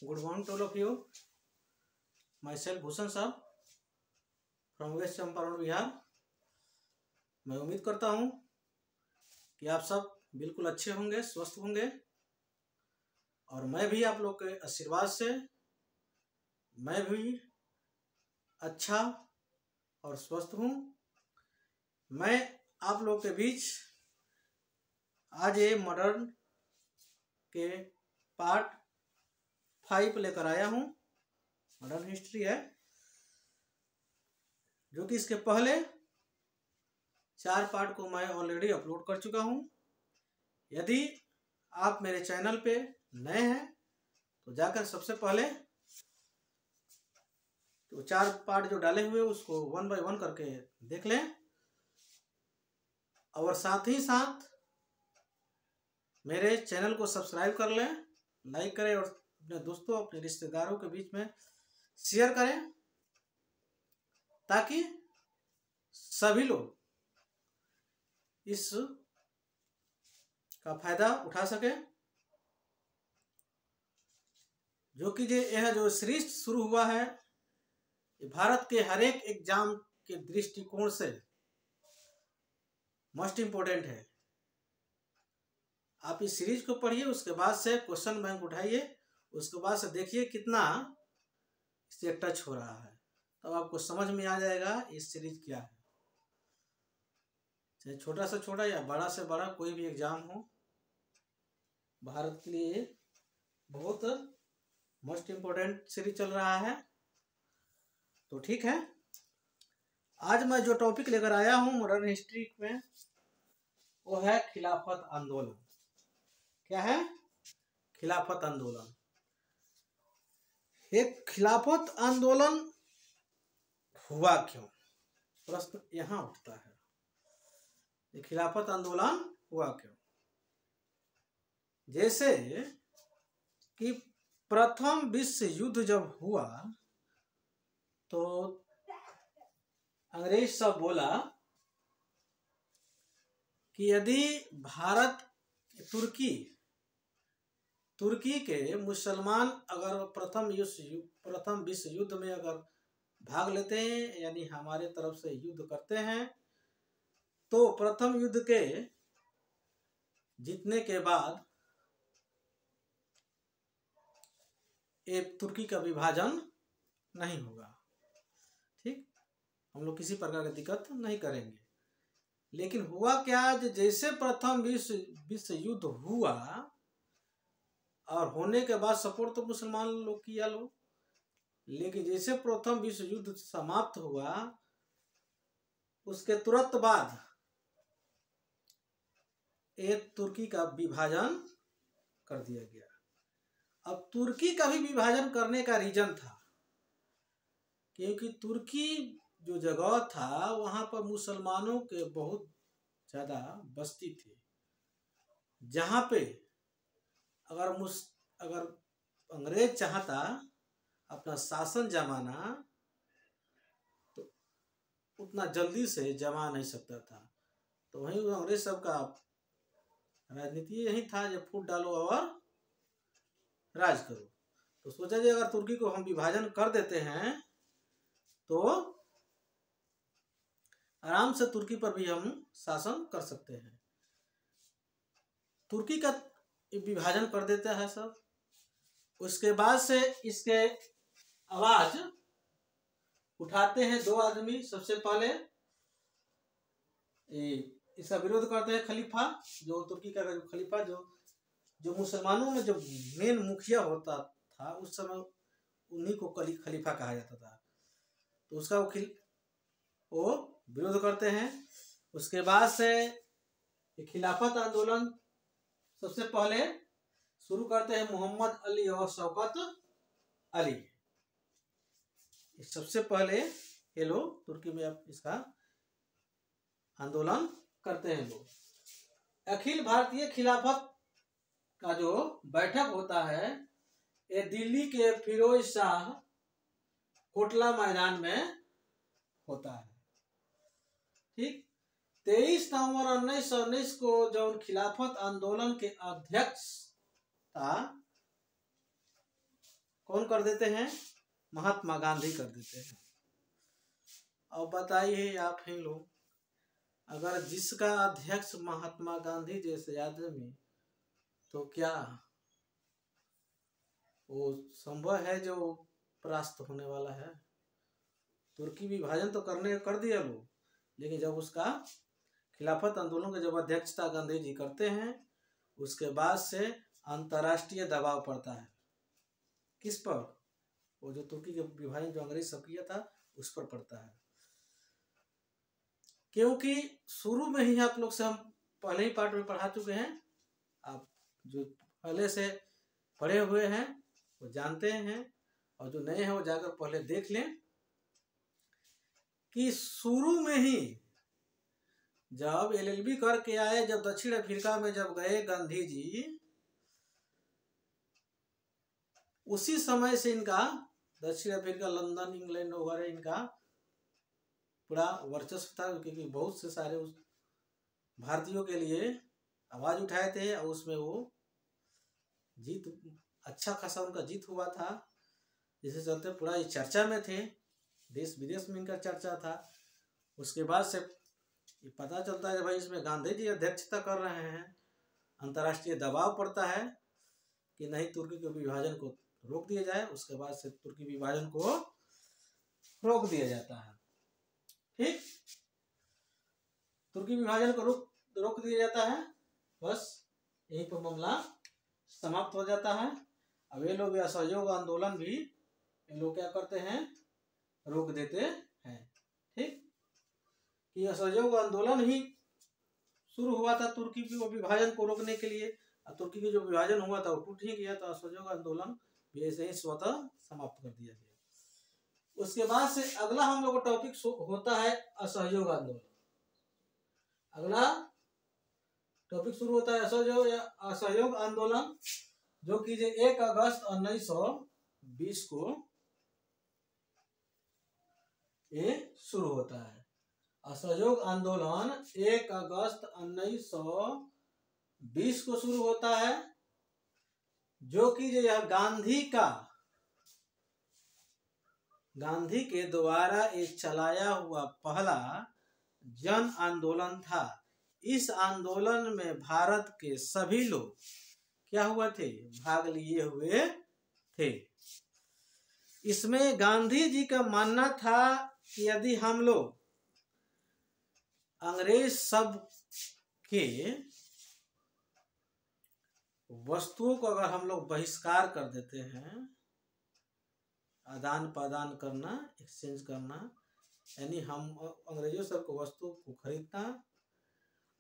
Good morning to all of you. Myself Bhushan साहब from waste Champaran Bihar. मैं उम्मीद करता हूँ कि आप सब बिल्कुल अच्छे होंगे, स्वस्थ होंगे और मैं भी आप लोग के आशीर्वाद से मैं भी अच्छा और स्वस्थ हूँ। मैं आप लोग के बीच आज ये मॉडर्न के पार्ट 5 लेकर आया हूँ। मॉडर्न हिस्ट्री है जो कि इसके पहले 4 पार्ट को मैं ऑलरेडी अपलोड कर चुका हूँ। यदि आप मेरे चैनल पे नए हैं तो जाकर सबसे पहले तो 4 पार्ट जो डाले हुए उसको 1 बाय 1 करके देख लें और साथ ही साथ मेरे चैनल को सब्सक्राइब कर लें, लाइक करें और अपने दोस्तों अपने रिश्तेदारों के बीच में शेयर करें ताकि सभी लोग इस का फायदा उठा सके। जो कि यह जो सीरीज शुरू हुआ है ये भारत के हर एक एग्जाम के दृष्टिकोण से मोस्ट इम्पोर्टेंट है। आप इस सीरीज को पढ़िए, उसके बाद से क्वेश्चन बैंक उठाइए, उसके बाद से देखिए कितना इससे टच हो रहा है, तब आपको समझ में आ जाएगा इस सीरीज क्या है। चाहे छोटा से छोटा या बड़ा से बड़ा कोई भी एग्जाम हो, भारत के लिए बहुत मोस्ट इम्पोर्टेंट सीरीज चल रहा है। तो ठीक है, आज मैं जो टॉपिक लेकर आया हूँ मॉडर्न हिस्ट्री में वो है खिलाफत आंदोलन। क्या है? खिलाफत आंदोलन। एक खिलाफत आंदोलन हुआ क्यों, प्रश्न यहाँ उठता है। ये खिलाफत आंदोलन हुआ क्यों? जैसे कि प्रथम विश्व युद्ध जब हुआ तो अंग्रेज सब बोला कि यदि भारत तुर्की के मुसलमान अगर प्रथम विश्व युद्ध में अगर भाग लेते हैं यानी हमारे तरफ से युद्ध करते हैं तो प्रथम युद्ध के जीतने के बाद एक तुर्की का विभाजन नहीं होगा। ठीक, हम लोग किसी प्रकार की दिक्कत नहीं करेंगे। लेकिन हुआ क्या, जैसे प्रथम विश्व युद्ध हुआ और होने के बाद सपोर्ट तो मुसलमान लोग किया लोग, लेकिन जैसे प्रथम विश्व युद्ध समाप्त हुआ उसके तुरंत बाद एक तुर्की का विभाजन कर दिया गया। अब तुर्की का भी विभाजन करने का रीजन था क्योंकि तुर्की जो जगह था वहां पर मुसलमानों के बहुत ज्यादा बस्ती थी, जहां पे अगर अंग्रेज चाहता अपना शासन जमाना तो उतना जल्दी से जमा नहीं सकता था। तो वहीं अंग्रेज सब का राजनीति यही था, जब फूट डालो और राज करो। तो सोचा जी अगर तुर्की को हम विभाजन कर देते हैं तो आराम से तुर्की पर भी हम शासन कर सकते हैं। तुर्की का विभाजन कर देता है सब। उसके बाद से इसके आवाज उठाते हैं 2 आदमी। सबसे पहले इसका विरोध करते हैं खलीफा, जो तुर्की का जो खलीफा जो मुसलमानों में जो मेन मुखिया होता था उस समय उन्हीं को खलीफा कहा जाता था। तो उसका वो विरोध करते हैं। उसके बाद से खिलाफत आंदोलन सबसे पहले शुरू करते हैं मोहम्मद अली और शौकत अली। सबसे पहले ये लोग तुर्की में इसका आंदोलन करते हैं लोग। अखिल भारतीय खिलाफत का जो बैठक होता है ये दिल्ली के फिरोज शाह कोटला मैदान में होता है। ठीक, 23 नवंबर 1919 को जो खिलाफत आंदोलन के अध्यक्ष था कौन कर देते हैं? महात्मा गांधी कर देते हैं। अब बताइए आप ही लोग, अगर जिसका अध्यक्ष महात्मा गांधी जैसे आदमी, तो क्या वो संभव है जो परास्त होने वाला है? तुर्की विभाजन तो कर दिया लोग, लेकिन जब उसका खिलाफत आंदोलन का जब अध्यक्षता गांधी जी करते हैं, उसके बाद से अंतर्राष्ट्रीय दबाव पड़ता है। किस पर? वो जो तुर्की के विभाजन जो अंग्रेज सब किया था उस पर पड़ता है। क्योंकि शुरू में ही आप लोग से हम पहले ही पार्ट में पढ़ा चुके हैं, आप जो पहले से पढ़े हुए हैं वो जानते हैं, और जो नए हैं वो जाकर पहले देख लें कि शुरू में ही जब LLB करके आए, जब दक्षिण अफ्रीका में जब गए गांधी जी, उसी समय से इनका दक्षिण अफ्रीका, लंदन, इंग्लैंड वगैरह इनका पूरा वर्चस्व था, क्योंकि बहुत से सारे उस भारतीयों के लिए आवाज उठाए थे, और उसमें वो जीत, अच्छा खासा उनका जीत हुआ था, जिससे चलते पूरा ये चर्चा में थे, देश विदेश में इनका चर्चा था। उसके बाद से ये पता चलता है भाई इसमें गांधी जी अध्यक्षता कर रहे हैं, अंतर्राष्ट्रीय दबाव पड़ता है कि नहीं, तुर्की के विभाजन को रोक दिया जाए। उसके बाद से तुर्की विभाजन को रोक दिया जाता है। ठीक, तुर्की विभाजन को रोक दिया जाता है, बस यहीं पर मामला समाप्त हो जाता है। अब ये लोग असहयोग आंदोलन भी ये लोग क्या करते हैं? रोक देते हैं। ठीक, कि असहयोग आंदोलन ही शुरू हुआ था तुर्की के विभाजन को रोकने के लिए, और तुर्की के जो विभाजन हुआ था वो टूट ही गया, तो असहयोग आंदोलन भी ऐसे ही स्वतः समाप्त कर दिया गया। उसके बाद से अगला हम लोग का टॉपिक होता है असहयोग आंदोलन। अगला टॉपिक शुरू होता है असहयोग आंदोलन, जो कि 1 अगस्त 1920 को ये शुरू होता है। असहयोग आंदोलन 1 अगस्त 1920 को शुरू होता है, जो कि यह गांधी के द्वारा एक चलाया हुआ पहला जन आंदोलन था। इस आंदोलन में भारत के सभी लोग क्या हुए थे? भाग लिए हुए थे। इसमें गांधी जी का मानना था कि यदि हम लोग अंग्रेज सब के वस्तुओं को अगर हम लोग बहिष्कार कर देते हैं, आदान प्रदान करना, एक्सचेंज करना, यानी हम अंग्रेजों सब को वस्तु को खरीदना,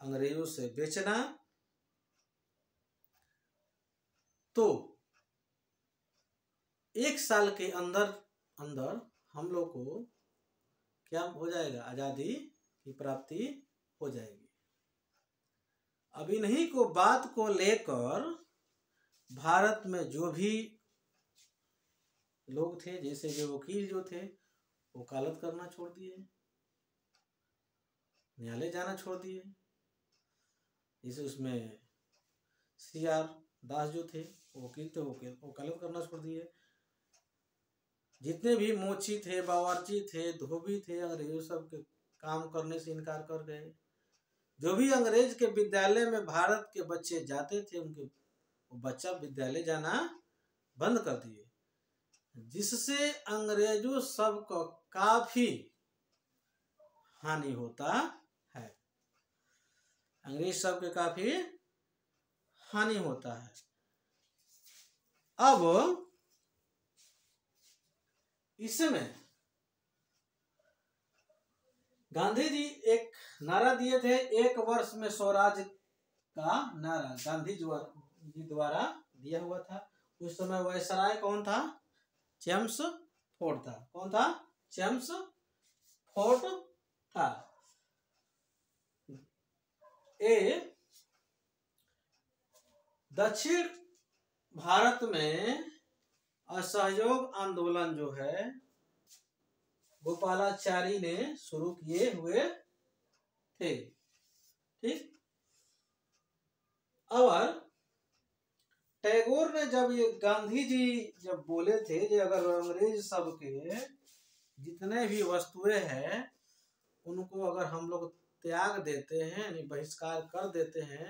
अंग्रेजों से बेचना, तो 1 साल के अंदर हम लोग को क्या हो जाएगा? आजादी की प्राप्ति हो जाएगी। अब इन्हीं को बात को लेकर भारत में जो भी लोग थे, जैसे जो वकील जो थे, वो वकालत करना छोड़ दिए, न्यायालय जाना छोड़ दिए। जैसे उसमें CR दास जो थे, वकील थे, वकालत करना छोड़ दिए। जितने भी मोची थे, बावर्ची थे, धोबी थे, अंग्रेजों सब के काम करने से इनकार कर गए। जो भी अंग्रेज के विद्यालय में भारत के बच्चे जाते थे, उनके बच्चा विद्यालय जाना बंद कर दिए, जिससे अंग्रेजों सब को काफी हानि होता है। अंग्रेज सब के काफी हानि होता है। अब इसमें गांधी जी एक नारा दिए थे, 1 वर्ष में स्वराज का नारा गांधी जी द्वारा दिया हुआ था। उस समय वायसराय कौन था? चेम्सफोर्ड था। कौन था? चेम्सफोर्ड था। दक्षिण भारत में असहयोग आंदोलन जो है गोपालाचारी ने शुरू किए हुए थे। ठीक, और टैगोर ने जब ये गांधी जी जब बोले थे कि अगर अंग्रेज सब के जितने भी वस्तुएं हैं उनको अगर हम लोग त्याग देते हैं यानी बहिष्कार कर देते हैं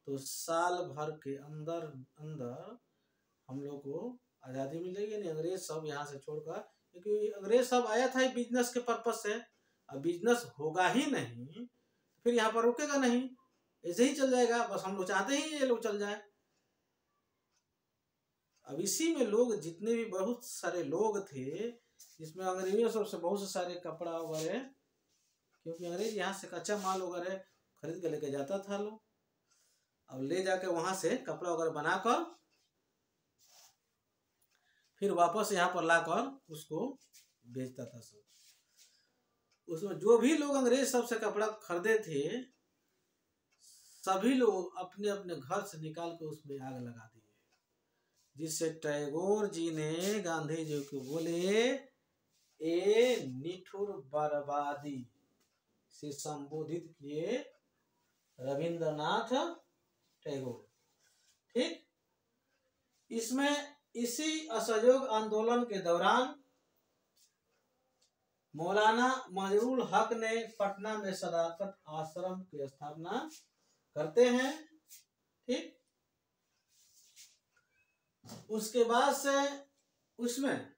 तो साल भर के अंदर अंदर हम लोग को आज़ादी मिलेगी। नहीं अंग्रेज सब यहाँ से छोड़कर, क्योंकि अंग्रेज सब आया था बिजनेस के पर्पज से, अब बिजनेस होगा ही नहीं फिर यहाँ पर रुकेगा नहीं, ऐसे ही चल जाएगा। बस हम लोग चाहते ही ये लोग चल जाए। अब इसी में लोग जितने भी बहुत सारे लोग थे जिसमें अंग्रेजों सबसे बहुत से सारे कपड़ा वगैरह, क्योंकि अंग्रेज यहाँ से कच्चा माल वगैरह खरीद के लेके जाता था लोग, अब ले जाके वहां से कपड़ा वगैरह बनाकर फिर वापस यहाँ पर लाकर उसको बेचता था सब। उसमें जो भी लोग अंग्रेज सब से कपड़ा खरीदे थे सभी लोग अपने अपने घर से निकाल के उसमें आग लगा दिए, जिससे टैगोर जी ने गांधी जी को बोले ए निठुर बर्बादी से संबोधित किए रविंद्रनाथ टैगोर। ठीक, इसमें इसी असहयोग आंदोलन के दौरान मौलाना मजरुल हक ने पटना में सदाकत आश्रम की स्थापना करते हैं। ठीक, उसके बाद से उसमें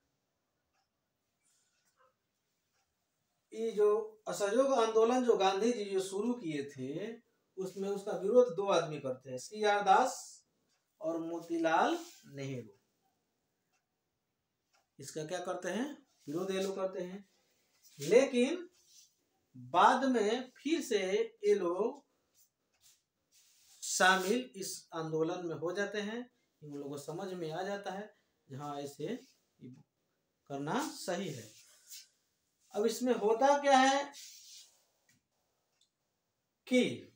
ये जो असहयोग आंदोलन जो गांधी जी जो शुरू किए थे उसमें उसका विरोध दो आदमी करते हैं, CR दास और मोतीलाल नेहरू। इसका क्या करते हैं, विरोध ये लोग करते हैं। लेकिन बाद में फिर से ये लोग शामिल इस आंदोलन में हो जाते हैं, इन लोगों को समझ में आ जाता है जहां ऐसे करना सही है। अब इसमें होता क्या है कि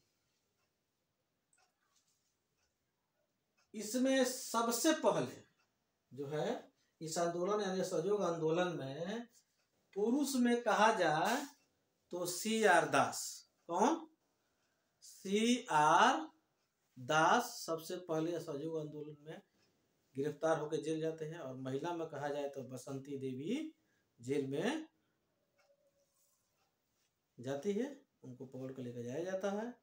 इसमें सबसे पहले जो है इस आंदोलन यानी सहयोग आंदोलन में पुरुष में कहा जाए तो CR दास। कौन? CR दास सबसे पहले सहयोग आंदोलन में गिरफ्तार होकर जेल जाते हैं। और महिला में कहा जाए तो बसंती देवी जेल में जाती है, उनको पकड़ कर लेकर जाया जाता है,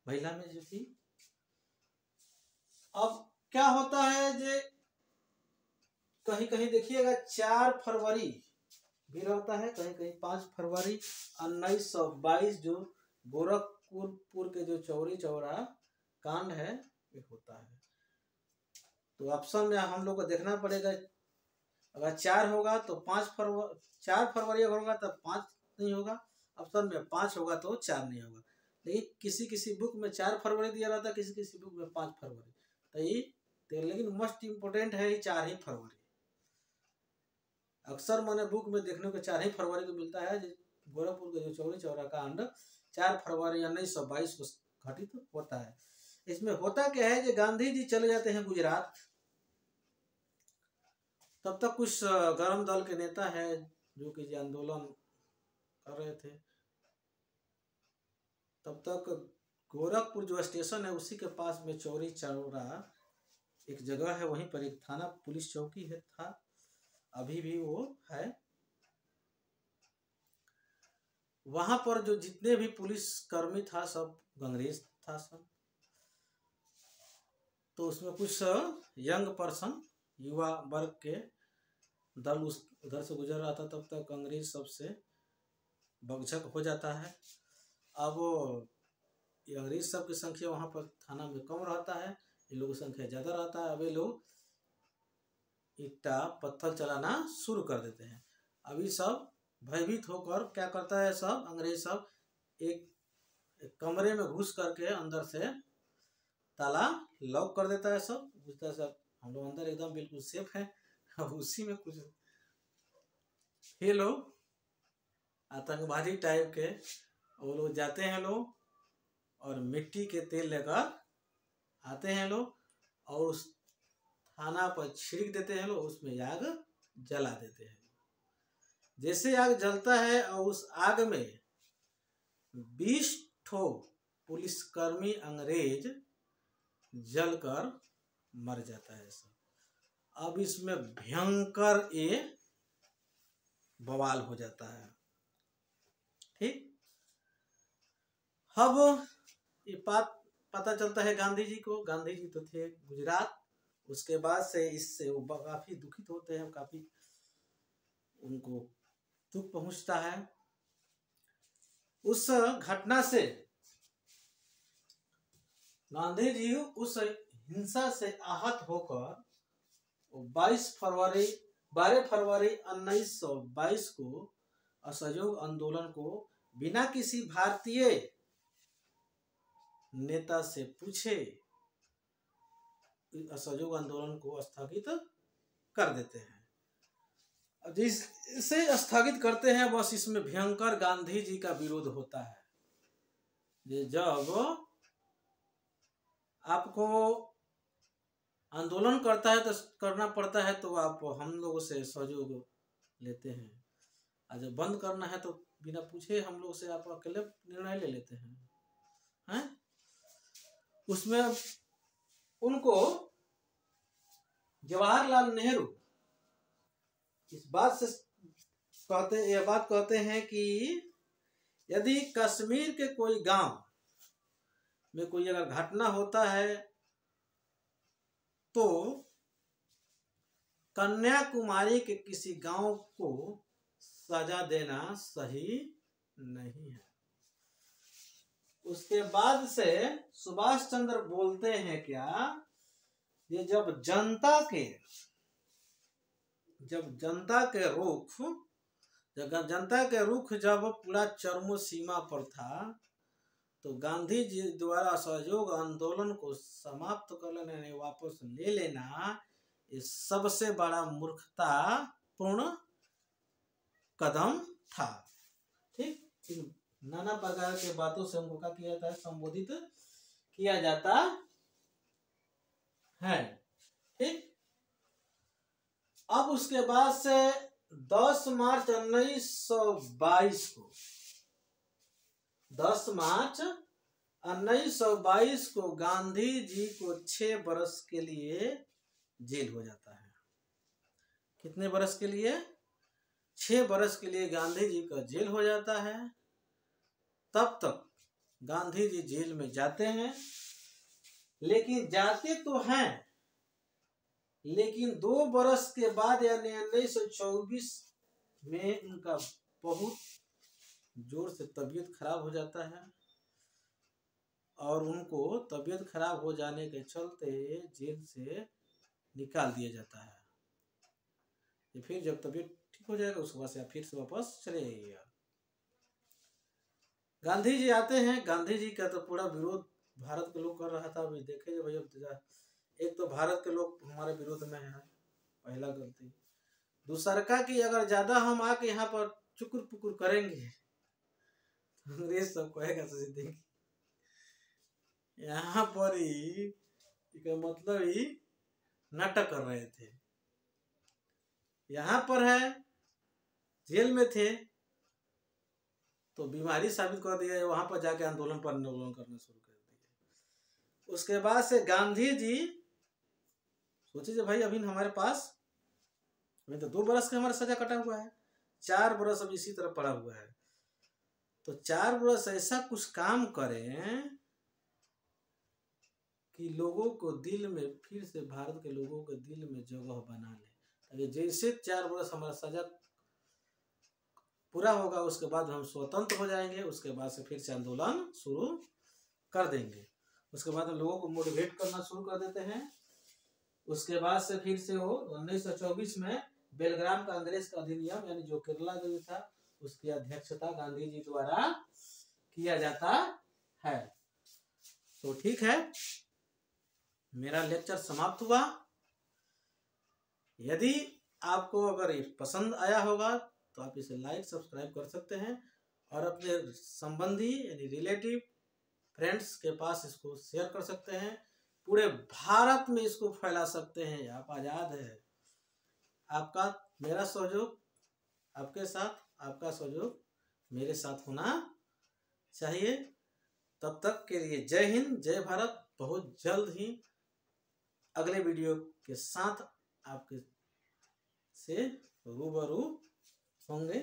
महिला में जो थी। अब क्या होता है जे कहीं कहीं देखिएगा 4 फरवरी भी रहता है, कहीं कहीं 5 फरवरी 1922 जो गोरखपुर के जो चौरी चौरा कांड है ये होता है। तो ऑप्शन में हम लोग को देखना पड़ेगा, अगर 4 होगा तो 4 फरवरी अगर होगा तो 5 नहीं होगा, ऑप्शन में 5 होगा तो 4 नहीं होगा। लेकिन किसी किसी बुक में 4 फरवरी दिया रहता है, किसी किसी बुक में 5 फरवरी। तो लेकिन मोस्ट इम्पोर्टेंट है 4 ही फरवरी। अक्सर मैंने बुक में देखने को 4 ही फरवरी को मिलता है। गोरखपुर का जो चौरी चौरा कांड 4 फरवरी 1922 को घटित होता है। इसमें होता क्या है कि गांधी जी चले जाते हैं गुजरात, तब तक कुछ गरम दल के नेता है जो कि आंदोलन कर रहे थे। तब तक गोरखपुर जो स्टेशन है उसी के पास में चौरी चौरा एक जगह है, वहीं पर एक थाना पुलिस चौकी है था, अभी भी वो है। वहां पर जो जितने भी पुलिस कर्मी था सब अंग्रेज था सब। तो उसमें कुछ यंग पर्सन युवा वर्ग के दल उस उधर से गुजर रहा था, तब तक अंग्रेज सबसे बकझक हो जाता है। अब ये अंग्रेज सब की संख्या वहां पर थाना में कम रहता है, ये लोगों की संख्या ज्यादा रहता है। अब ये लोग ईटा पत्थर चलाना शुरू कर देते हैं। अभी सब भयभीत होकर क्या करता है, सब अंग्रेज सब एक कमरे में घुस करके अंदर से ताला लॉक कर देता है। सब बुझता है सब हम लोग अंदर एकदम बिल्कुल सेफ है। अब उसी में कुछ ये लोग आतंकवादी टाइप के वो लोग जाते हैं लोग और मिट्टी के तेल लेकर आते हैं लोग और उस थाना पर छिड़क देते हैं लोग, उसमें आग जला देते हैं। जैसे आग जलता है और उस आग में 20 ठो पुलिसकर्मी अंग्रेज जलकर मर जाता है सब। अब इसमें भयंकर ये बवाल हो जाता है। ठीक, अब ये बात पता चलता है गांधी जी को। गांधी जी तो थे गुजरात। उसके बाद से इससे वो काफी दुखित होते हैं, काफी उनको दुख पहुंचता है। उस घटना से गांधी जी उस हिंसा से आहत होकर 12 फरवरी 1922 को असहयोग आंदोलन को बिना किसी भारतीय नेता से पूछे असहयोग आंदोलन को स्थगित कर देते हैं। जिसे स्थगित करते हैं बस इसमें भयंकर गांधी जी का विरोध होता है। जब आपको आंदोलन करना पड़ता है तो आप हम लोगों से सहयोग लेते हैं, और जब बंद करना है तो बिना पूछे हम लोग से आप अकेले निर्णय ले लेते हैं। उसमें उनको जवाहरलाल नेहरू इस बात से कहते हैं कि यदि कश्मीर के कोई गांव में कोई अगर घटना होता है तो कन्याकुमारी के किसी गांव को सजा देना सही नहीं है। उसके बाद से सुभाष चंद्र बोलते हैं क्या, ये जब जनता के रुख जब पूरा चरमो सीमा पर था तो गांधी जी द्वारा असहयोग आंदोलन को समाप्त कर लेना, वापस ले लेना, ये सबसे बड़ा मूर्खतापूर्ण कदम था। ठीक, नाना प्रकार के बातों से उनको क्या किया जाता है, संबोधित किया जाता है। ठीक, अब उसके बाद से 10 मार्च 1922 को गांधी जी को 6 बरस के लिए जेल हो जाता है। कितने बरस के लिए? 6 बरस के लिए गांधी जी का जेल हो जाता है। तब तक गांधी जी जेल में जाते हैं, लेकिन जाते तो हैं, लेकिन 2 बरस के बाद यानी 1924 में उनका बहुत जोर से तबीयत खराब हो जाता है, और उनको तबीयत खराब हो जाने के चलते जेल से निकाल दिया जाता है। फिर जब तबीयत ठीक हो जाएगा उसके बाद से आप फिर से वापस चले जाइएगा। गांधी जी आते हैं। गांधी जी का तो पूरा विरोध भारत के लोग कर रहा था। अभी देखे भैया, एक तो भारत के लोग हमारे विरोध में है, पहला गलती। दूसरा का कि अगर ज्यादा हम आके यहाँ पर चुकुर पुकुर करेंगे अंग्रेज सब कहेगा देखिए यहाँ पर ही मतलब ही नाटक कर रहे थे, यहाँ पर है जेल में थे तो बीमारी साबित कर दिया, वहां पर जाके आंदोलन करना शुरू कर दिया। उसके बाद से गांधी जी सोचे भाई अभी हमारे पास अभी तो 2 बरस का हमारा सजा कटा हुआ है, 4 बरस अब इसी तरह पड़ा हुआ है, तो 4 बरस ऐसा कुछ काम करें कि लोगों को दिल में फिर से भारत के लोगों के दिल में जगह बना ले, ताकि जैसे 4 बरस हमारा सजा पूरा होगा उसके बाद हम स्वतंत्र हो जाएंगे, उसके बाद से फिर से आंदोलन शुरू कर देंगे। उसके बाद हम लोगों को मोटिवेट करना शुरू कर देते हैं। उसके बाद से फिर से वो 1924 में बेलग्राम कांग्रेस का अधिनियम यानी जो केरला जो था उसकी अध्यक्षता गांधी जी द्वारा किया जाता है। तो ठीक है, मेरा लेक्चर समाप्त हुआ। यदि आपको अगर ये पसंद आया होगा तो आप इसे लाइक सब्सक्राइब कर सकते हैं और अपने संबंधी यानी रिलेटिव फ्रेंड्स के पास इसको शेयर कर सकते हैं। पूरे भारत में इसको फैला सकते हैं। आप आजाद है। आपका मेरा सहयोग आपके साथ, आपका सहयोग मेरे साथ होना चाहिए। तब तक के लिए जय हिंद, जय भारत। बहुत जल्द ही अगले वीडियो के साथ आपके से रूबरू होंगे।